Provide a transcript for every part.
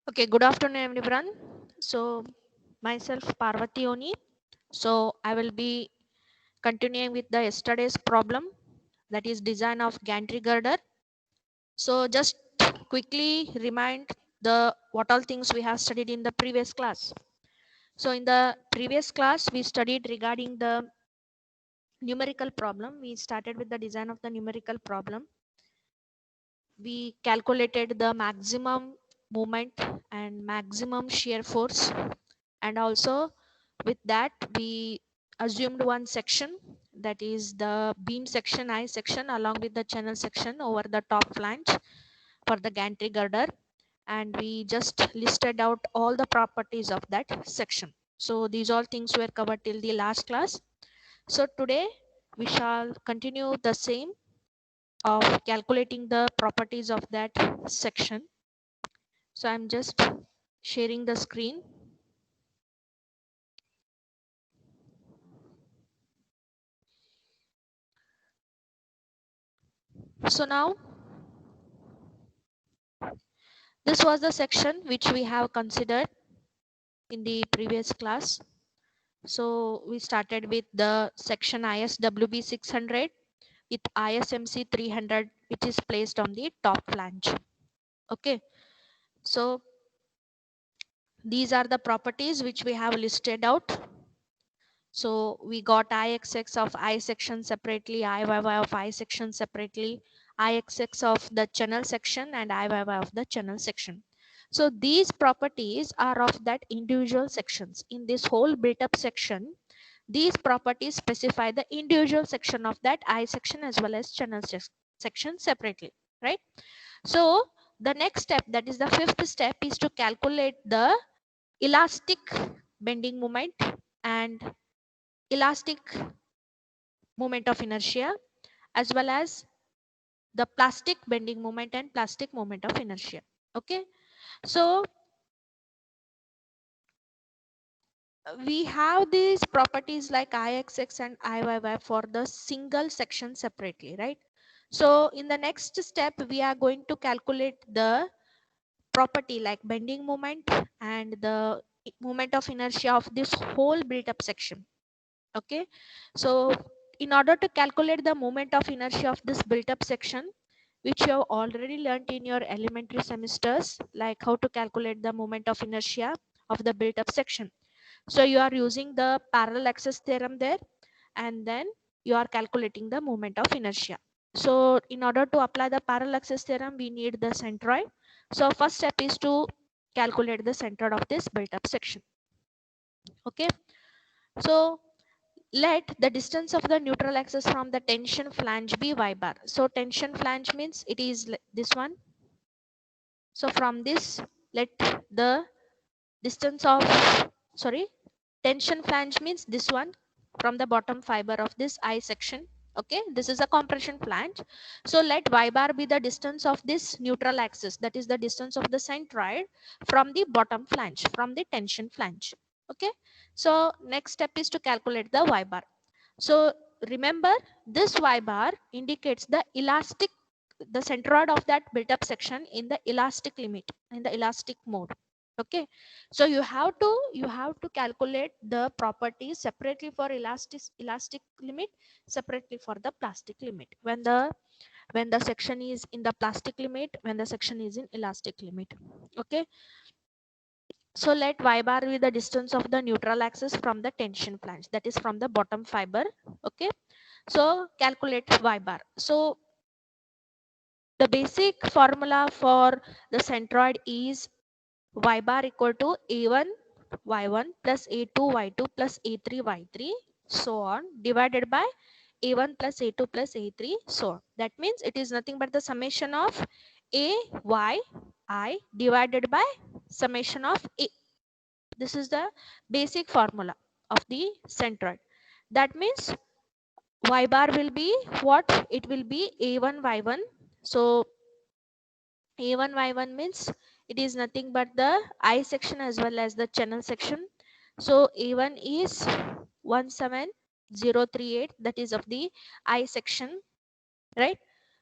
Okay, good afternoon, everyone. So, myself Parvati Oni. So, I will be continuing with the yesterday's problem, that is design of gantry girder. So, just quickly remind the what all things we have studied in the previous class. So, in the previous class, we studied regarding the numerical problem. We started with the design of the numerical problem. We calculated the maximum moment and maximum shear force, and also with that we assumed one section, that is the beam section, I section, along with the channel section over the top flange for the gantry girder, and we just listed out all the properties of that section. So these all things were covered till the last class. So today we shall continue the same of calculating the properties of that section. So I'm just sharing the screen. So now this was the section which we have considered in the previous class. So we started with the section ISWB 600 with ISMC 300, which is placed on the top flange. Okay, so these are the properties which we have listed out. So we got IXX of I section separately, IYY of I section separately, IXX of the channel section, and IYY of the channel section. So these properties are of that individual sections. In this whole built-up section, these properties specify the individual section of that I section as well as channel section separately, right? So the next step, that is the fifth step, is to calculate the elastic bending moment and elastic moment of inertia, as well as the plastic bending moment and plastic moment of inertia. Okay, so we have these properties like IXX and IYY for the single section separately, right? So in the next step, we are going to calculate the property like bending moment and the moment of inertia of this whole built up section. Okay, so in order to calculate the moment of inertia of this built up section, which you have already learned in your elementary semesters, like how to calculate the moment of inertia of the built up section. So you are using the parallel access theorem there, and then you are calculating the moment of inertia. So in order to apply the parallel access theorem, we need the centroid. So first step is to calculate the centroid of this built up section. Okay, so let the distance of the neutral axis from the tension flange be y bar. So tension flange means it is this one. So from this, let the distance of, sorry, tension flange means this one from the bottom fiber of this I section. Okay, this is a compression flange. So let y bar be the distance of this neutral axis, that is the distance of the centroid from the bottom flange, from the tension flange. Okay, so next step is to calculate the y bar. So remember, this y bar indicates the elastic, the centroid of that built up section in the elastic limit, in the elastic mode. Okay, so you have to calculate the properties separately for elastic limit, separately for the plastic limit, when the section is in the plastic limit, when the section is in elastic limit. Okay, so let y bar be the distance of the neutral axis from the tension flange, that is from the bottom fiber. Okay, so calculate y bar. So the basic formula for the centroid is y bar equal to a1 y1 plus a2 y2 plus a3 y3, so on, divided by a1 plus a2 plus a3, so on. That means it is nothing but the summation of a y I divided by summation of a. This is the basic formula of the centroid. That means y bar will be what? It will be a1 y1. So a1 y1 means it is nothing but the I section as well as the channel section. So a1 is 17038, that is of the I section, right?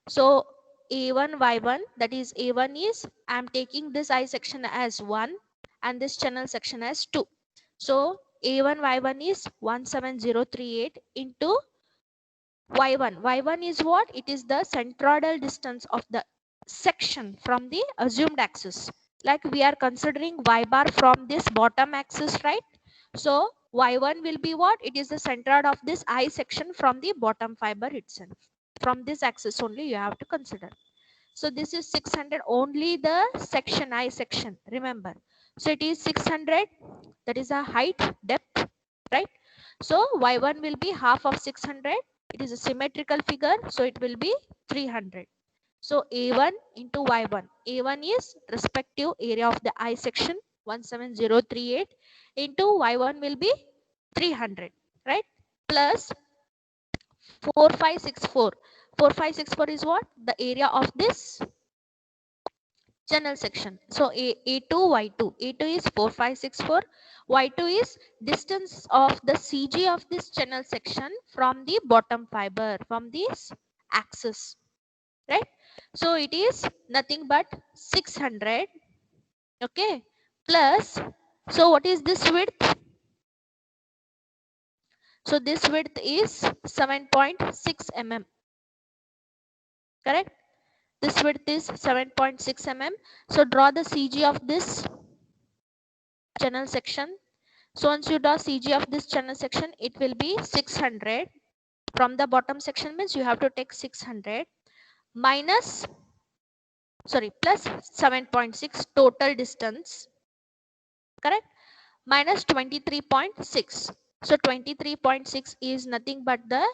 So A1 Y1, that is A1 is, I am taking this I section as 1 and this channel section as 2. So A1 Y1 is 17038 into Y1. Y1 is what? It is the centroidal distance of the section from the assumed axis. Like we are considering Y bar from this bottom axis, right? So Y1 will be what? It is the centroid of this I section from the bottom fiber itself. From this axis only you have to consider. So this is 600, only the section I section, remember. So it is 600, that is a height, depth, right? So Y1 will be half of 600. It is a symmetrical figure, so it will be 300. So A1 into Y1. A1 is respective area of the I section 17038 into Y1 will be 300, right? Plus 4564. 4564 is what? The area of this channel section. So A2 Y2. A2 is 4564. Y2 is distance of the CG of this channel section from the bottom fiber, from this axis, right? So it is nothing but 600, okay, plus, so what is this width? So this width is 7.6 mm, correct? This width is 7.6 mm. So draw the CG of this channel section. So once you draw CG of this channel section, it will be 600. From the bottom section means you have to take 600 minus, sorry, plus 7.6 total distance, correct? Minus 23.6. So 23.6 is nothing but the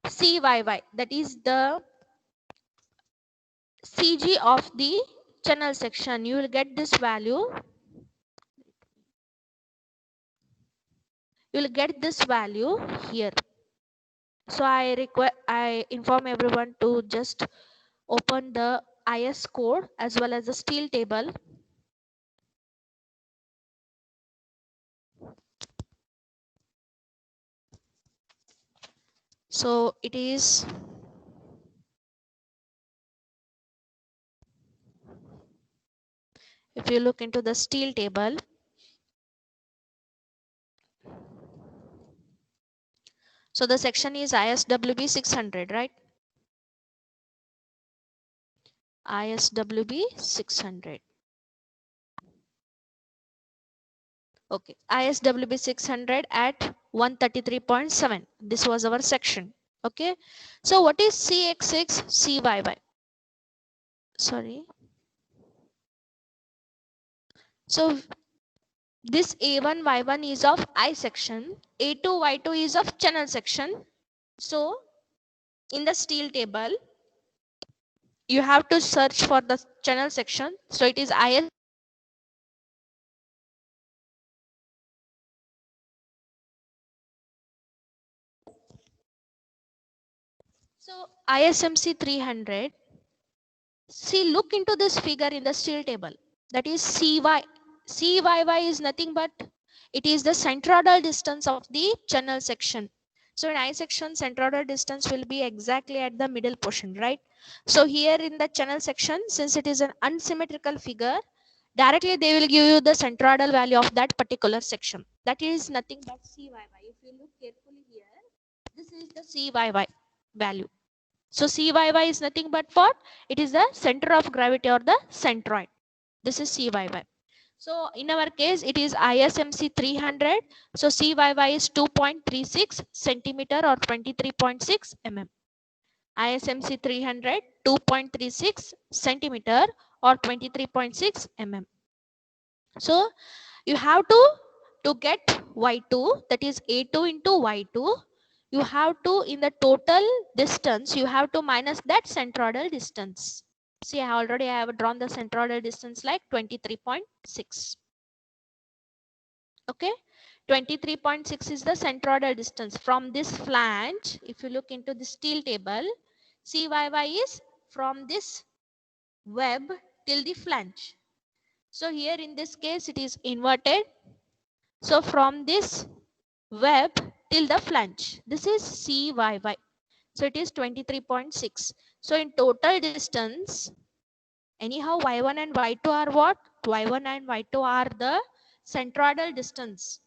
CYY, that is the CG of the channel section. You will get this value. You will get this value here. So I inform everyone to just open the IS code as well as the steel table. So it is, if you look into the steel table, so the section is ISWB 600, right? ISWB 600. Okay, ISWB 600 at 133.7. This was our section. Okay, so what is CX6 CYY? Sorry. So this A1 Y1 is of I section, A2 Y2 is of channel section. So in the steel table, you have to search for the channel section. So it is IS. So ISMC 300. See, look into this figure in the steel table. That is CY. CYY is nothing but it is the centroidal distance of the channel section. So in I section, centroidal distance will be exactly at the middle portion, right? So here in the channel section, since it is an unsymmetrical figure, directly they will give you the centroidal value of that particular section. That is nothing but CYY. If you look carefully here, this is the CYY value. So CYY is nothing but what? It is the center of gravity or the centroid. This is CYY. So in our case, it is ISMC 300. So CYY is 2.36 centimeter or 23.6 mm. ISMC 300, 2.36 centimeter or 23.6 mm. So you have to get Y2, that is A2 into Y2. You have to, in the total distance, you have to minus that centroidal distance. See, I have drawn the centroidal distance like 23.6. Okay, 23.6 is the centroidal distance from this flange. If you look into the steel table, CYY is from this web till the flange. So here in this case it is inverted. So from this web till the flange, this is CYY. So it is 23.6. So in total distance, anyhow y1 and y2 are what? Y1 and y2 are the centroidal distance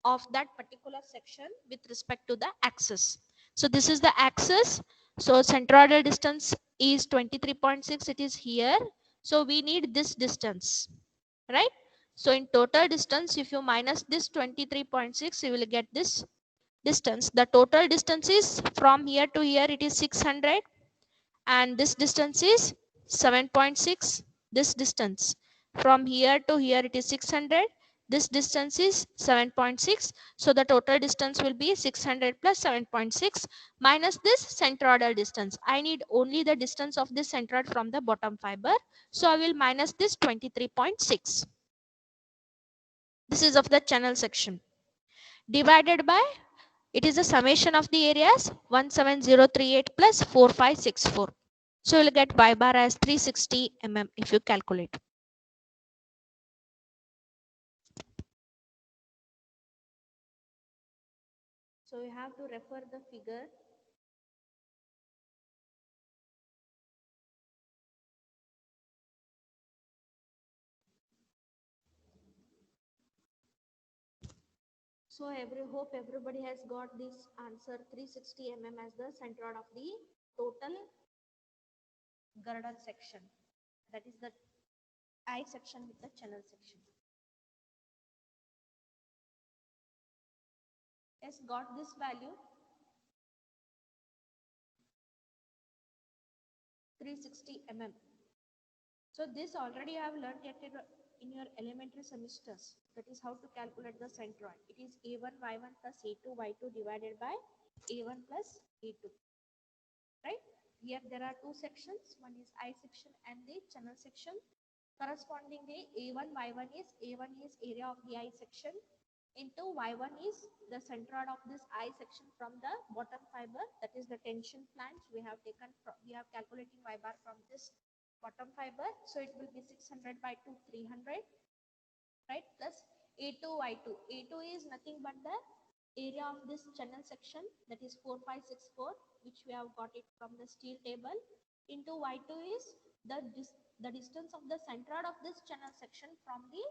of that particular section with respect to the axis. So this is the axis. So centroidal distance is 23.6. It is here. So we need this distance, right? So in total distance, if you minus this 23.6, you will get this distance. The total distance is from here to here, it is 600, and this distance is 7.6. This distance from here to here, it is 600. This distance is 7.6. So the total distance will be 600 plus 7.6 minus this centroidal distance. I need only the distance of this centroid from the bottom fiber. So I will minus this 23.6. This is of the channel section. Divided by, it is a summation of the areas 17038 plus 4564. So you'll get y bar as 360 mm if you calculate. So you have to refer the figure. So hope everybody has got this answer. 360 mm as the centroid of the total girdle section. That is the eye section with the channel section. Yes, got this value. 360 mm. So this already I have learned in your elementary semesters. That is how to calculate the centroid. It is A1 Y1 plus A2 Y2 divided by A1 plus A2. Right? Here there are two sections. One is eye section and the channel section. Correspondingly, A1 Y1 is A1 is area of the eye section into Y1 is the centroid of this eye section from the bottom fiber. That is the tension flange. We have calculating Y bar from this bottom fiber. So it will be 600 by 2 300, right, plus A2 Y2. A2 is nothing but the area of this channel section, that is 4564, which we have got it from the steel table, into Y2 is the distance of the centroid of this channel section from the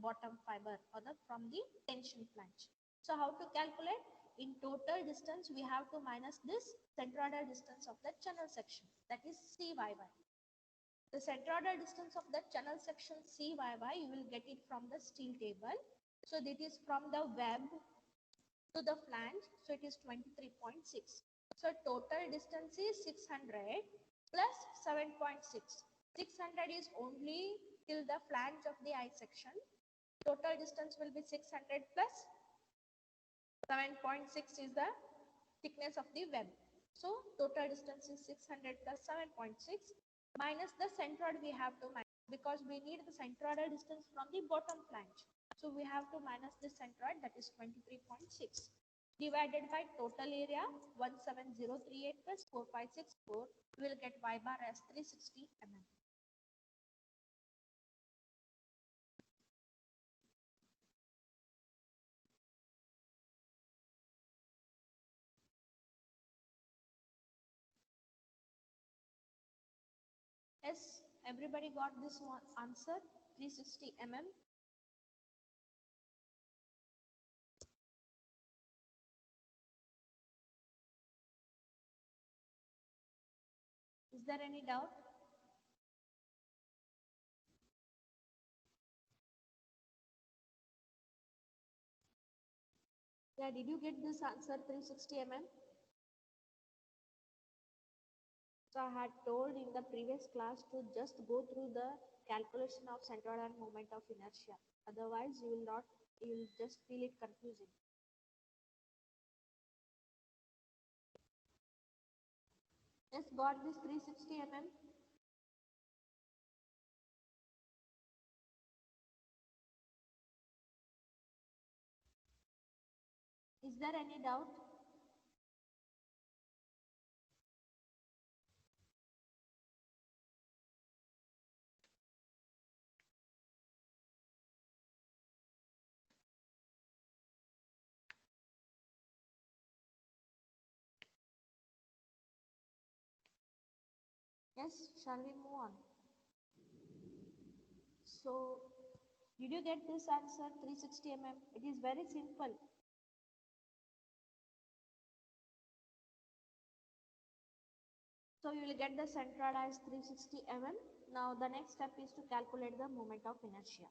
bottom fiber or from the tension flange. So how to calculate? In total distance, we have to minus this centroidal distance of the channel section, that is CYY. The centroidal distance of the channel section CYY, you will get it from the steel table. So that is from the web to the flange. So it is 23.6. So total distance is 600 plus 7.6. 600 is only till the flange of the eye section. Total distance will be 600 plus 7.6 is the thickness of the web. So total distance is 600 plus 7.6 minus the centroid we have to minus, because we need the centroidal distance from the bottom flange. So we have to minus the centroid, that is 23.6, divided by total area 17038 plus 4564. We will get y bar as 360 mm. Yes, everybody got this one answer, 360 mm. Is there any doubt? Yeah, did you get this answer, 360 mm? So I had told in the previous class to just go through the calculation of centroidal moment of inertia. Otherwise, you will just feel it confusing. Yes, got this 360 mm? Is there any doubt? Yes, shall we move on? So, did you get this answer 360 mm? It is very simple. So, you will get the centroid as 360 mm. Now, the next step is to calculate the moment of inertia.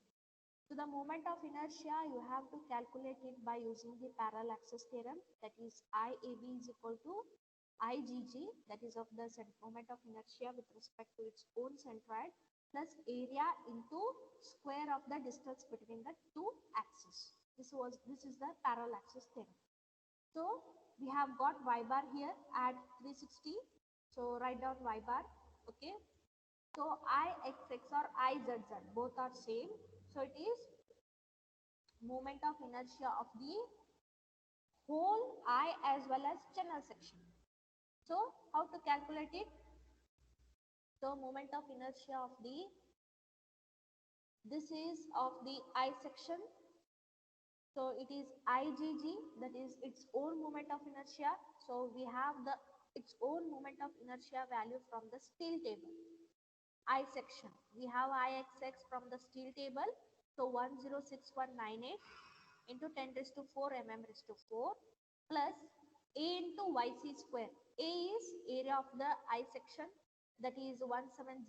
So, the moment of inertia, you have to calculate it by using the parallel axis theorem, that is IAB is equal to IgG, that is of the moment of inertia with respect to its own centroid, plus area into square of the distance between the two axes. This is the parallel axis theorem. So we have got y bar here at 360. So write down y bar. Okay. So Ixx or Izz both are same. So it is moment of inertia of the whole I as well as channel section. So how to calculate it? So moment of inertia of the, this is of the I section. So it is IgG, that is its own moment of inertia. So we have the its own moment of inertia value from the steel table. I section, we have Ixx from the steel table. So 106198 into 10 raised to 4 mm raised to 4 plus A into Yc square. A is area of the I section, that is 17038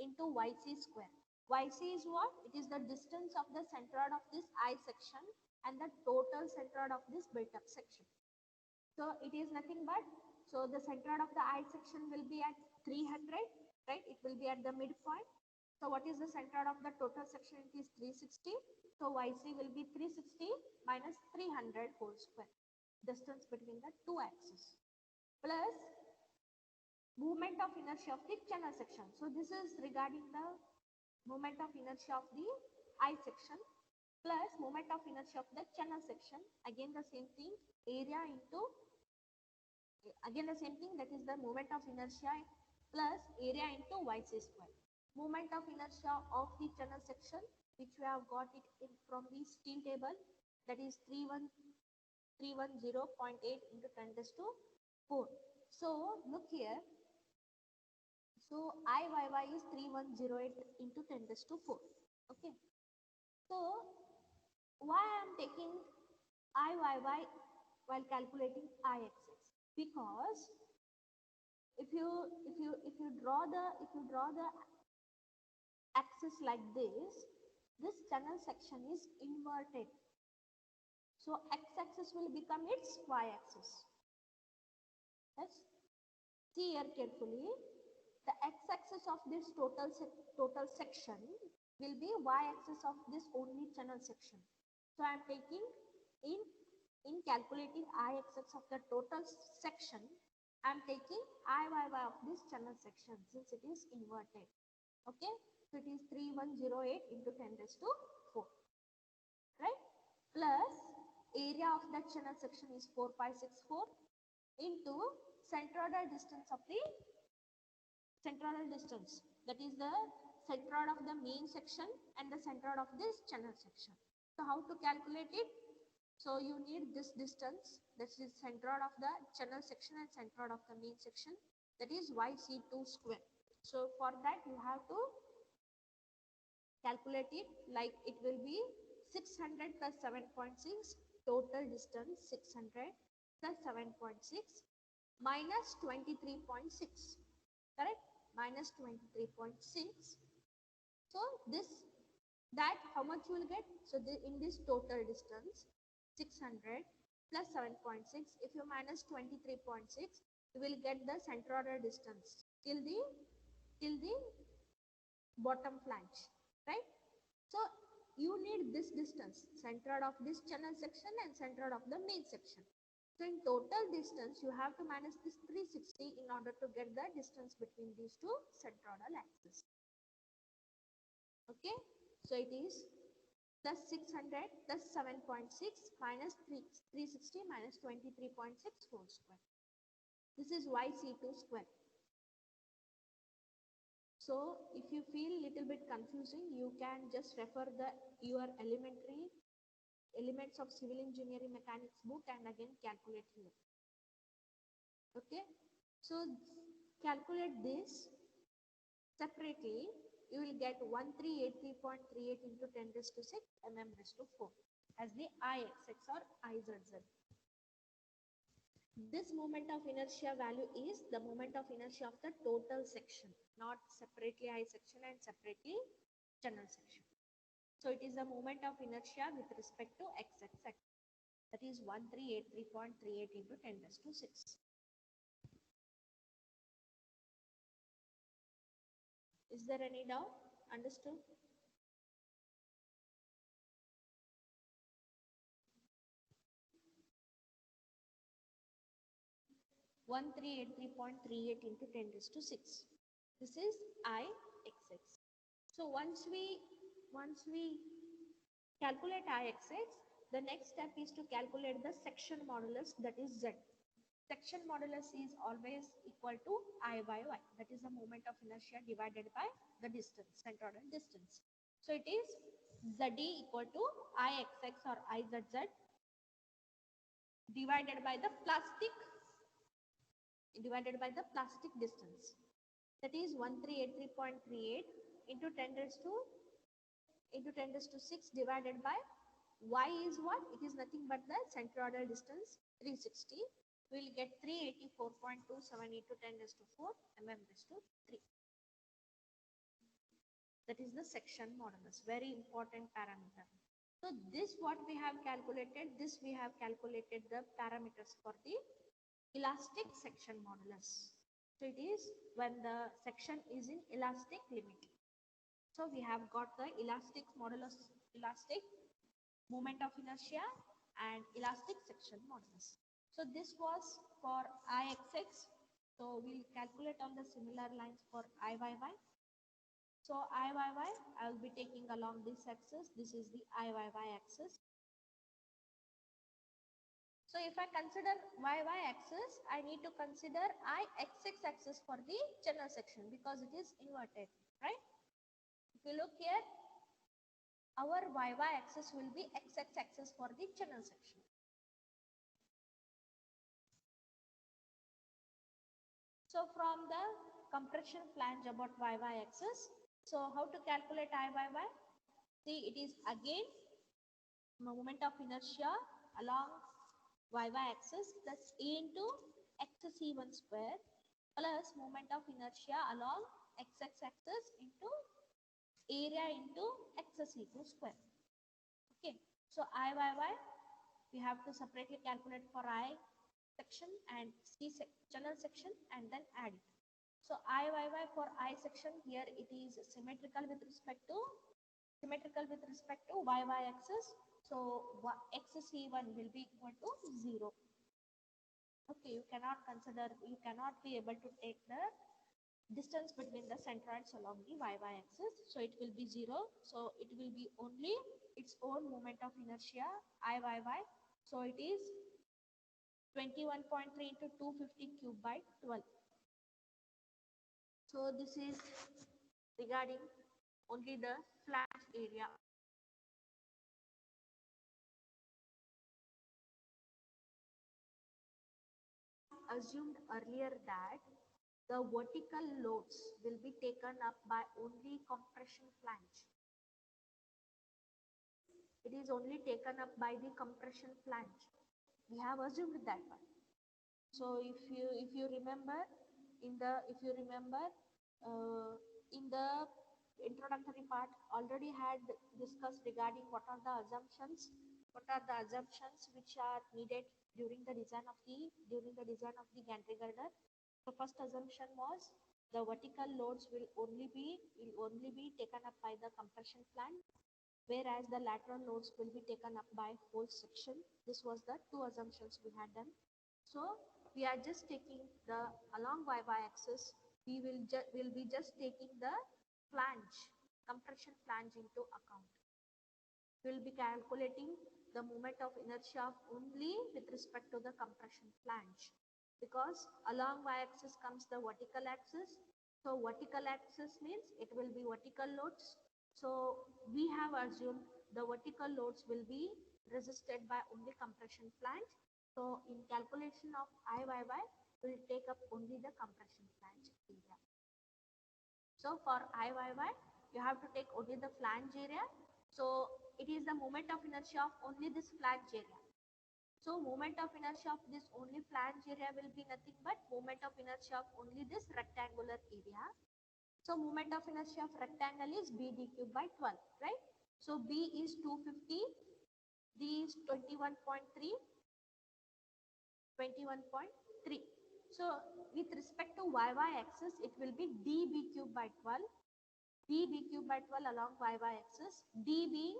into Yc square. Yc is what? It is the distance of the centroid of this I section and the total centroid of this built-up section. So it is nothing but, so the centroid of the I section will be at 300, right? It will be at the midpoint. So what is the centroid of the total section? It is 360. So Yc will be 360 minus 300 whole square, distance between the two axes, plus movement of inertia of the channel section. So this is regarding the moment of inertia of the I section plus moment of inertia of the channel section. Again the same thing, area into, again the same thing, that is the moment of inertia plus area into Yc square. Moment of inertia of the channel section, which we have got it in from the steel table, that is 310.8 into 10 raised to 4. So look here, so Iyy is 3108 into 10 raised to 4. Okay. So why I am taking Iyy while calculating Ixx? Because if you draw the axis like this channel section is inverted. So x-axis will become its y-axis. Yes. See here carefully. The x-axis of this total section will be y-axis of this only channel section. So I am taking in calculating Ixx of the total section, I am taking Iyy of this channel section since it is inverted. Okay, so it is 3108 into 10 raised to 4, right? Plus area of that channel section is 4564 into centroidal distance of the centroidal distance, that is the centroid of the main section and the centroid of this channel section. So how to calculate it? So you need this distance, that is centroid of the channel section and centroid of the main section, that is Yc2 square. So for that you have to calculate it, like it will be 600 plus 7.6, total distance 600 plus 7.6 minus 23.6, correct? Minus 23.6. So this, that how much you will get? So in this total distance 600 plus 7.6, if you minus 23.6, you will get the centroidal distance till the bottom flange, right? So you need this distance, centroid of this channel section and centroid of the main section. So in total distance, you have to minus this 360 in order to get the distance between these two centroidal axes. Okay, so it is plus 600 plus 7.6 minus 360 minus 23.6 whole square. This is Yc2 square. So if you feel little bit confusing, you can just refer your elementary elements of civil engineering mechanics book and again calculate here. Okay, so calculate this separately, you will get 1383.38 into 10 raised to 6 mm raised to 4 as the Ixx or Izz. This moment of inertia value is the moment of inertia of the total section, not separately I section and separately general section. So it is the moment of inertia with respect to Xx axis. That is 1383.38 into 10 raised to 6. Is there any doubt? Understood? One three eight three point three eight into 10 raised to 6. This is Ixx. So once we calculate Ixx, the next step is to calculate the section modulus, that is Z. Section modulus is always equal to I by Y. That is the moment of inertia divided by the distance, centroidal distance. So it is ZD equal to Ixx or Izz divided by the plastic distance. That is 1383.38 into 10 raised to 6 divided by y is what? It is nothing but the centroidal distance 360. We will get 384.27 into 10 raised to 4 mm raised to 3. That is the section modulus, very important parameter. So this what we have calculated, the parameters for the elastic section modulus. So it is when the section is in elastic limit. So we have got the elastic modulus, elastic moment of inertia and elastic section modulus. So this was for Ixx. So we'll calculate on the similar lines for Iyy. So Iyy, I will be taking along this axis. This is the Iyy axis. So if I consider YY axis, I need to consider Ixx axis for the general section because it is inverted, right? If you look here, our YY axis will be XX axis for the general section. So from the compression flange about YY axis, so how to calculate Iyy? See, it is again moment of inertia along YY axis plus A into XC1 square plus moment of inertia along XX axis into area into XC2 square. Okay, so Iyy we have to separately calculate for I section and general section and then add it. So Iyy for I section, here it is symmetrical with respect to YY axis. So XC1 will be equal to 0. Okay, you cannot be able to take the distance between the centroids along the YY axis. So it will be 0. So it will be only its own moment of inertia, Iyy. So it is 21.3 into 250 cube by 12. So this is regarding only the flange area. Assumed earlier that the vertical loads will be taken up by only compression flange. It is only taken up by the compression flange. We have assumed that one. So if you remember in the introductory part already had discussed regarding what are the assumptions which are needed during the design of the gantry girder. The first assumption was the vertical loads will only be taken up by the compression flange, whereas the lateral loads will be taken up by whole section. This was the two assumptions we had done. So we are just taking the along YY axis, we will be just taking the compression flange into account. We will be calculating the moment of inertia only with respect to the compression flange, because along y-axis comes the vertical axis. So vertical axis means it will be vertical loads. So we have assumed the vertical loads will be resisted by only compression flange. So in calculation of Iyy, we will take up only the compression flange. So for IYY, you have to take only the flange area. So it is the moment of inertia of only this flange area. So moment of inertia of this only flange area will be nothing but moment of inertia of only this rectangular area. So moment of inertia of rectangle is B d cube by 12, right? So B is 250, D is 21.3, 21.3. So with respect to YY axis, it will be dB cube by 12, dB cube by 12 along YY axis, D being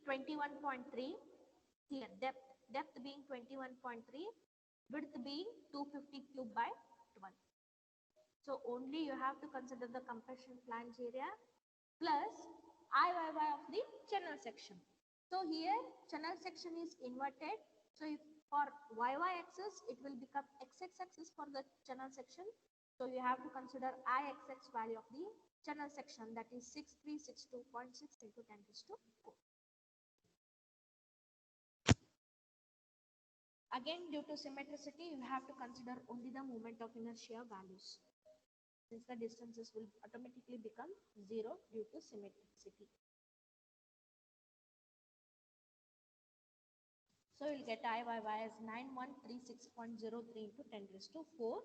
21.3, here depth being 21.3, width being 250 cube by 12. So only you have to consider the compression flange area plus IYY of the channel section. So here channel section is inverted. So if for YY axis, it will become XX axis for the channel section. So you have to consider IXX value of the channel section, that is 6362.6 into 10 raised to 4. Again, due to symmetricity, you have to consider only the moment of inertia values, since the distances will automatically become 0 due to symmetricity. So you'll get IYY as 9136.03 into 10 raised to 4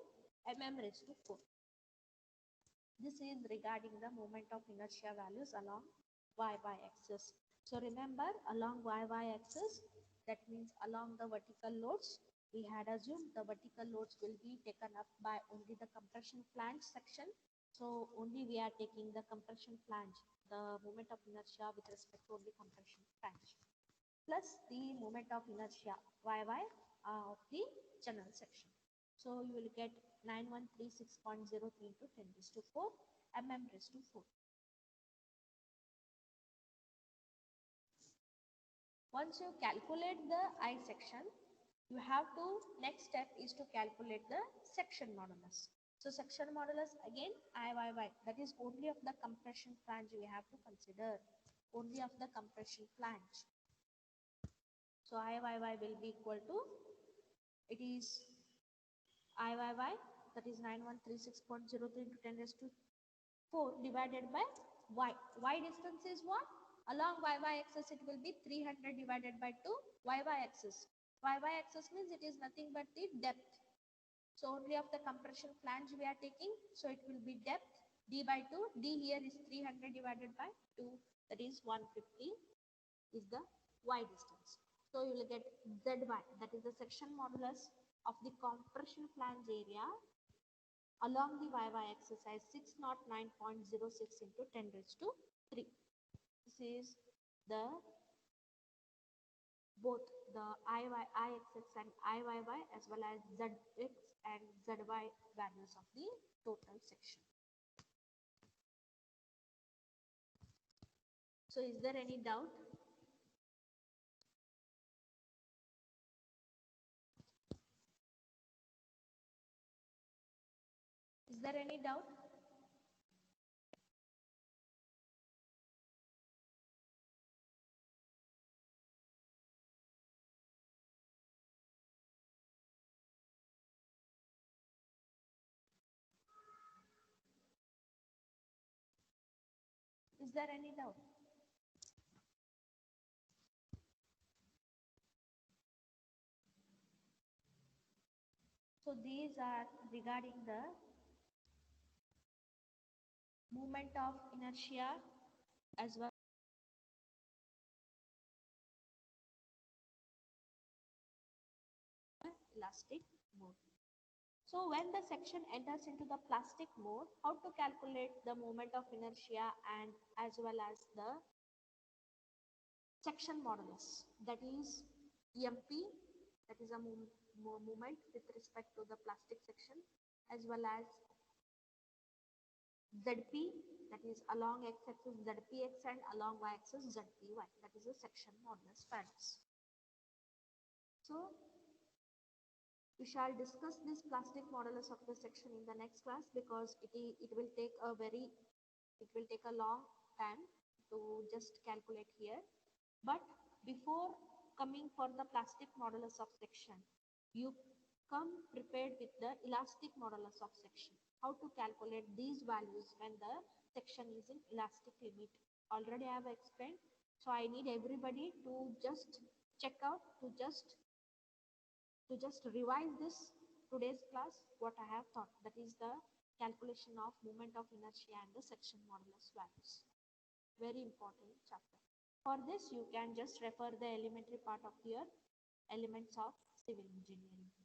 mm raised to 4. This is regarding the moment of inertia values along YY axis. So remember, along YY axis, that means along the vertical loads, we had assumed the vertical loads will be taken up by only the compression flange section. So only we are taking the compression flange, the moment of inertia with respect to only compression flange, plus the moment of inertia YY of the channel section. So you will get 9136.03 into 10 raised to 4 mm raised to 4. Once you calculate the I section, you have to, next step is to calculate the section modulus. So section modulus again IYY, that is only of the compression flange we have to consider, only of the compression flange. So IYY will be equal to, it is IYY, that is 9136.03 into 10 raised to 4 divided by Y. Y distance is what? Along YY axis it will be 300 divided by 2 YY axis. YY axis means it is nothing but the depth. So only of the compression flange we are taking. So it will be depth D by 2. D here is 300 divided by 2, that is 150 is the Y distance. So you will get ZY, that is the section modulus of the compression flange area along the YY axis as 609.06 into 10 raised to 3. This is the both the IXX and IYY as well as ZX and ZY values of the total section. So is there any doubt? Is there any doubt? Is there any doubt? So these are regarding the movement of inertia as well as elastic mode. So when the section enters into the plastic mode, how to calculate the moment of inertia and as well as the section modulus, that is EMP, that is a moment with respect to the plastic section, as well as ZP, that is along x-axis ZPX and along y-axis ZPY, that is a section modulus values. So we shall discuss this plastic modulus of the section in the next class, because it will take a long time to just calculate here. But before coming for the plastic modulus of section, you come prepared with the elastic modulus of section. How to calculate these values when the section is in elastic limit. Already I have explained. So I need everybody to just check out, to just revise this today's class, what I have taught. That is the calculation of moment of inertia and the section modulus values. Very important chapter. For this, you can just refer the elementary part of your elements of civil engineering.